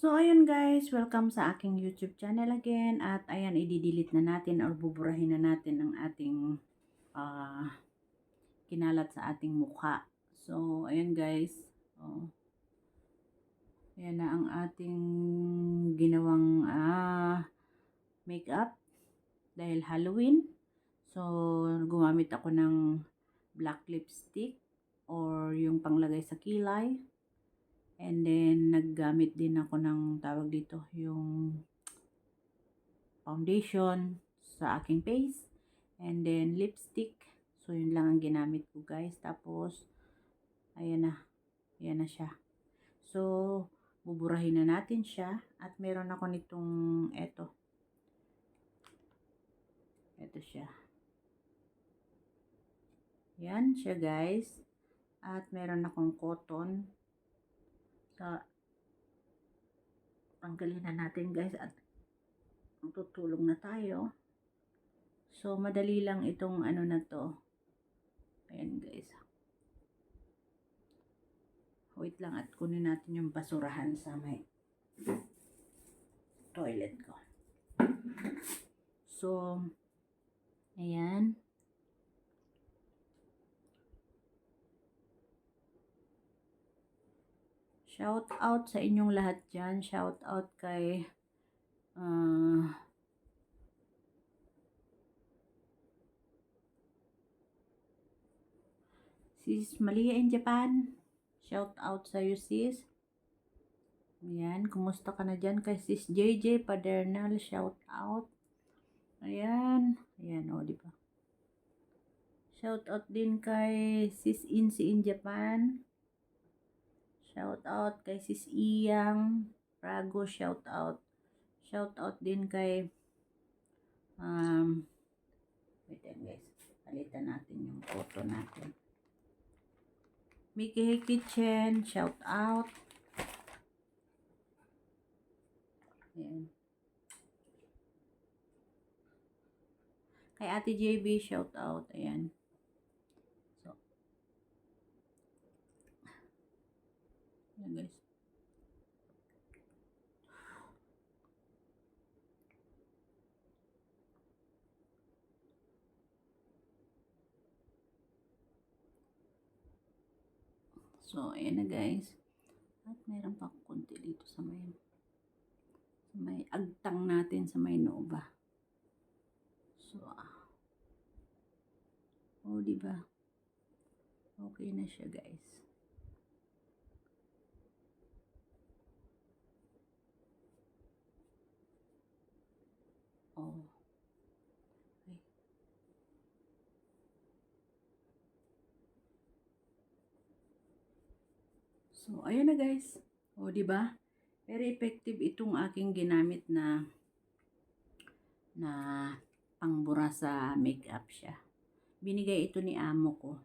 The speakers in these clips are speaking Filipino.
So, ayun guys, welcome sa aking YouTube channel again. At ayan, i-delete na natin or buburahin na natin ang ating ah, kinalat sa ating mukha. So, ayan guys. Oh, ayan na ang ating ginawang makeup dahil Halloween. So, gumamit ako ng black lipstick or yung panglagay sa kilay. And then, naggamit din ako ng tawag dito, yung foundation sa aking face. And then, lipstick. So, yun lang ang ginamit ko guys. Tapos, ayan na. Ayan na siya. So, buburahin na natin siya. At meron ako nitong, eto. Eto siya. Yan siya guys. At meron akong cotton. So, tanggalin na natin guys. At tutulong na tayo. So, madali lang itong ano na to. Ayan guys. Wait lang at kunin natin yung basurahan sa may toilet ko. So, ayan. Shout out sa inyong lahat dyan. Shout out kay Sis Malia in Japan. Shout out sa iyo sis. Ayan, kumusta ka na dyan kay sis JJ Padernal. Shout out. Ayan. Ayan, o, diba? Shout out din kay sis Insi in Japan. Shout out kay sis Iyang Prago. Shout out. Shout out din kay wait guys. Palitan natin yung photo natin. Mickey Kitchen, shout out. Ayan. Kay Ate JB, shout out. Ayan. So, ayan guys. So, ayan na guys. At meron pa konti dito sa may agtang natin sa may Nova. So, oh, diba? Okay na siya guys. Oh. Okay. So, ayun na guys. Oh, diba? Very effective itong aking ginamit na pangbura sa makeup siya. Binigay ito ni amo ko.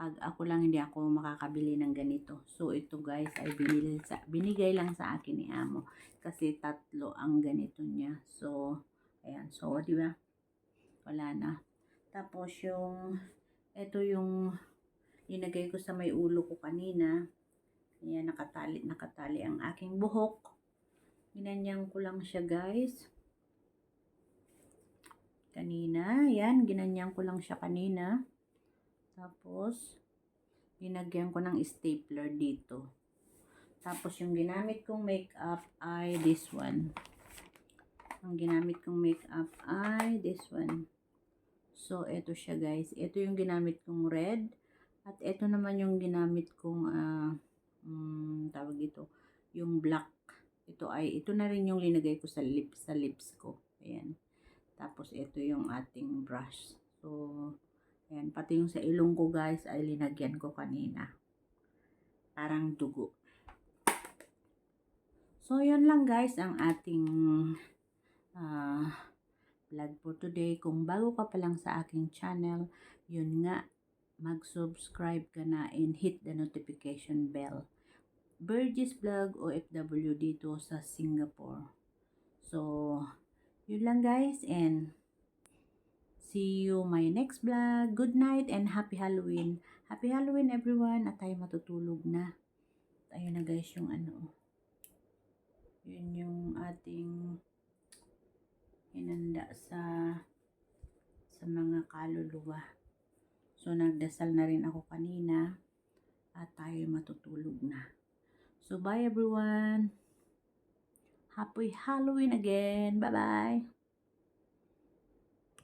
Pag ako lang hindi ako makakabili ng ganito. So, ito guys ay binigay lang sa akin ni amo. Kasi 3 ang ganito niya. So, ayan. So, di ba? Wala na. Tapos ito yung linagay ko sa may ulo ko kanina. Ayan, nakatali ang aking buhok. Ginanyan ko lang siya guys. Kanina. Ayan, ginanyan ko lang siya kanina. Tapos, linagyan ko ng stapler dito. Tapos, yung ginamit kong makeup ay this one. Ang ginamit kong makeup ay this one. So, ito siya guys. Ito yung ginamit kong red. At ito naman yung ginamit kong, tawag ito, yung black. Ito na rin yung linagay ko sa lips ko. Ayan. Tapos, ito yung ating brush. So, ayan, pati yung sa ilong ko guys ay linagyan ko kanina. Parang dugo. So, yun lang guys ang ating vlog for today. Kung bago ka pa lang sa aking channel, yun nga, mag-subscribe ka na and hit the notification bell. Burgess Vlog OFW dito sa Singapore. So, yun lang guys and see you my next vlog. Good night and happy Halloween. Happy Halloween everyone at tayo matutulog na. Ayun na guys yung ano. Yun yung ating hinanda sa mga kaluluwa. So, nagdasal na rin ako kanina at tayo matutulog na. So, bye everyone! Happy Halloween again! Bye-bye!